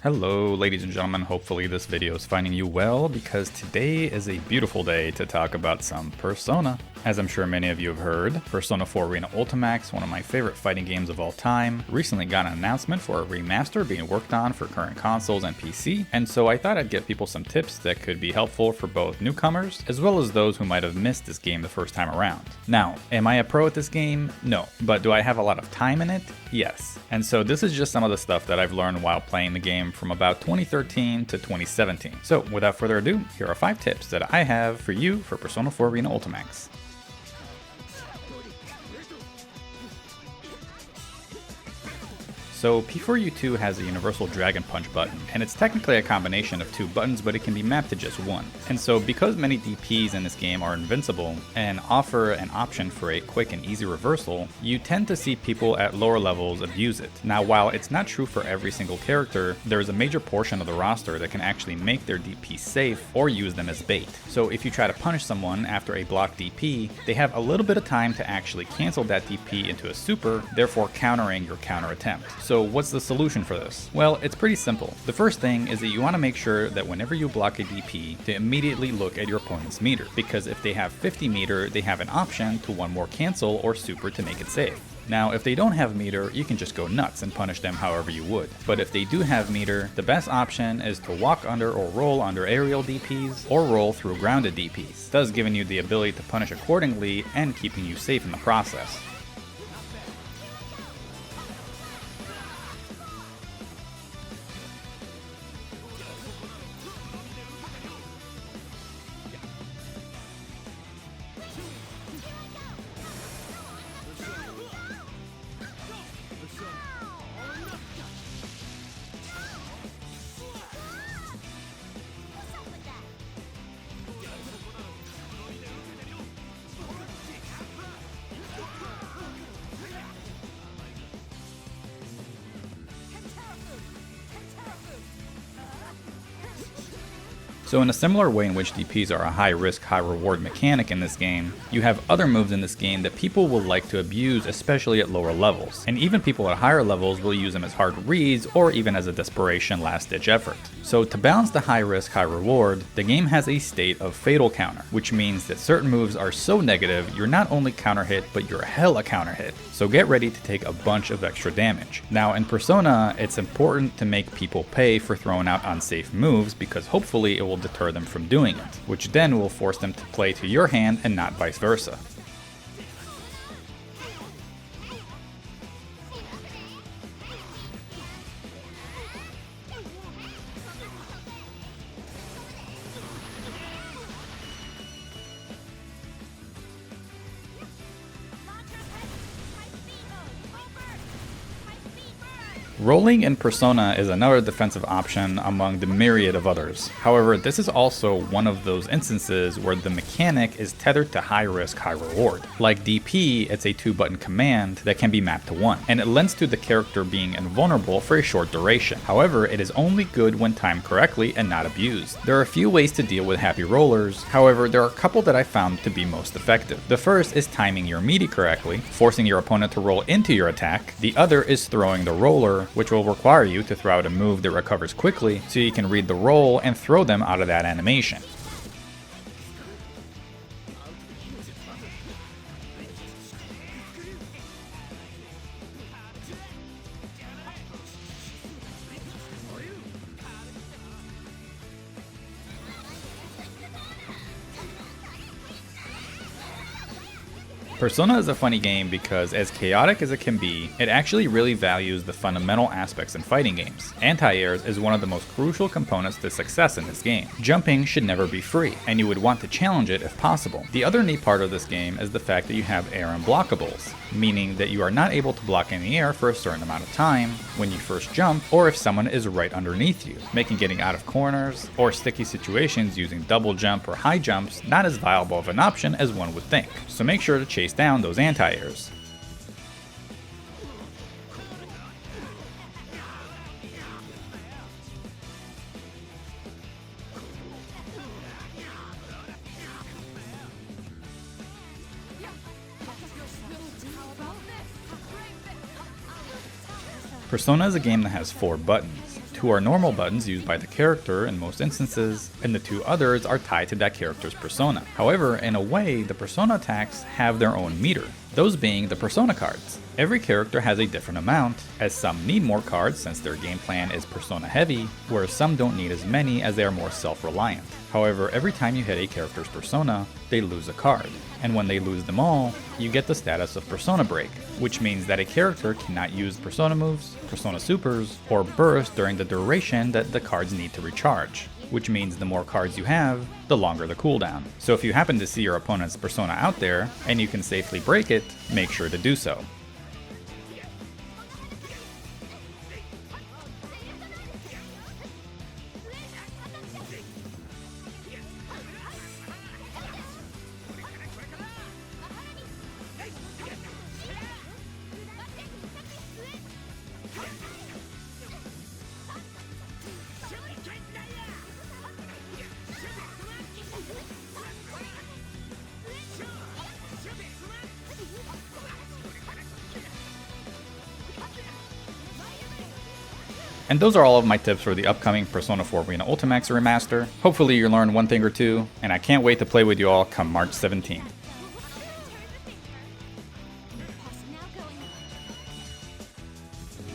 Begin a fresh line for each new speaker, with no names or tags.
Hello ladies and gentlemen, hopefully this video is finding you well because today is a beautiful day to talk about some Persona. As I'm sure many of you have heard, Persona 4 Arena Ultimax, one of my favorite fighting games of all time, recently got an announcement for a remaster being worked on for current consoles and PC, and so I thought I'd give people some tips that could be helpful for both newcomers as well as those who might have missed this game the first time around. Now, am I a pro at this game? No. But do I have a lot of time in it? Yes. And so this is just some of the stuff that I've learned while playing the game from about 2013 to 2017. So without further ado, here are 5 tips that I have for you for Persona 4 Arena Ultimax. So P4U2 has a universal Dragon Punch button, and it's technically a combination of 2 buttons, but it can be mapped to just one. And so because many DPs in this game are invincible and offer an option for a quick and easy reversal, you tend to see people at lower levels abuse it. Now while it's not true for every single character, there is a major portion of the roster that can actually make their DP safe or use them as bait. So if you try to punish someone after a blocked DP, they have a little bit of time to actually cancel that DP into a super, therefore countering your counter attempt. So what's the solution for this? Well, it's pretty simple. The first thing is that you want to make sure that whenever you block a DP, to immediately look at your opponent's meter, because if they have 50 meter, they have an option to one more cancel or super to make it safe. Now, if they don't have meter, you can just go nuts and punish them however you would. But if they do have meter, the best option is to walk under or roll under aerial DPs or roll through grounded DPs, thus giving you the ability to punish accordingly and keeping you safe in the process. So in a similar way in which DPs are a high risk, high reward mechanic in this game, you have other moves in this game that people will like to abuse, especially at lower levels. And even people at higher levels will use them as hard reads or even as a desperation last ditch effort. So to balance the high risk, high reward, the game has a state of fatal counter, which means that certain moves are so negative you're not only counter hit, but you're hella counter hit. So get ready to take a bunch of extra damage. Now in Persona, it's important to make people pay for throwing out unsafe moves because hopefully it will deter them from doing it, which then will force them to play to your hand and not vice versa. Rolling in Persona is another defensive option among the myriad of others. However, this is also one of those instances where the mechanic is tethered to high risk, high reward. Like DP, it's a 2-button command that can be mapped to 1, and it lends to the character being invulnerable for a short duration. However, it is only good when timed correctly and not abused. There are a few ways to deal with happy rollers, however, there are a couple that I found to be most effective. The first is timing your meaty correctly, forcing your opponent to roll into your attack. The other is throwing the roller, which will require you to throw out a move that recovers quickly so you can read the roll and throw them out of that animation. Persona is a funny game because, as chaotic as it can be, it actually really values the fundamental aspects in fighting games. Anti-airs is one of the most crucial components to success in this game. Jumping should never be free, and you would want to challenge it if possible. The other neat part of this game is the fact that you have air unblockables, meaning that you are not able to block in the air for a certain amount of time when you first jump, or if someone is right underneath you, making getting out of corners or sticky situations using double jump or high jumps not as viable of an option as one would think. So make sure to chase down those anti-airs. Persona is a game that has 4 buttons, 2 are normal buttons used by the character in most instances, and the 2 others are tied to that character's persona. However, in a way, the persona attacks have their own meter, those being the persona cards. Every character has a different amount, as some need more cards since their game plan is persona heavy, whereas some don't need as many as they are more self-reliant. However, every time you hit a character's persona, they lose a card, and when they lose them all, you get the status of persona break, which means that a character cannot use persona moves, persona supers, or burst during the duration that the cards need to recharge, which means the more cards you have, the longer the cooldown. So if you happen to see your opponent's persona out there, and you can safely break it, make sure to do so. And those are all of my tips for the upcoming Persona 4 Arena Ultimax remaster. Hopefully you learned one thing or two, and I can't wait to play with you all come March 17th.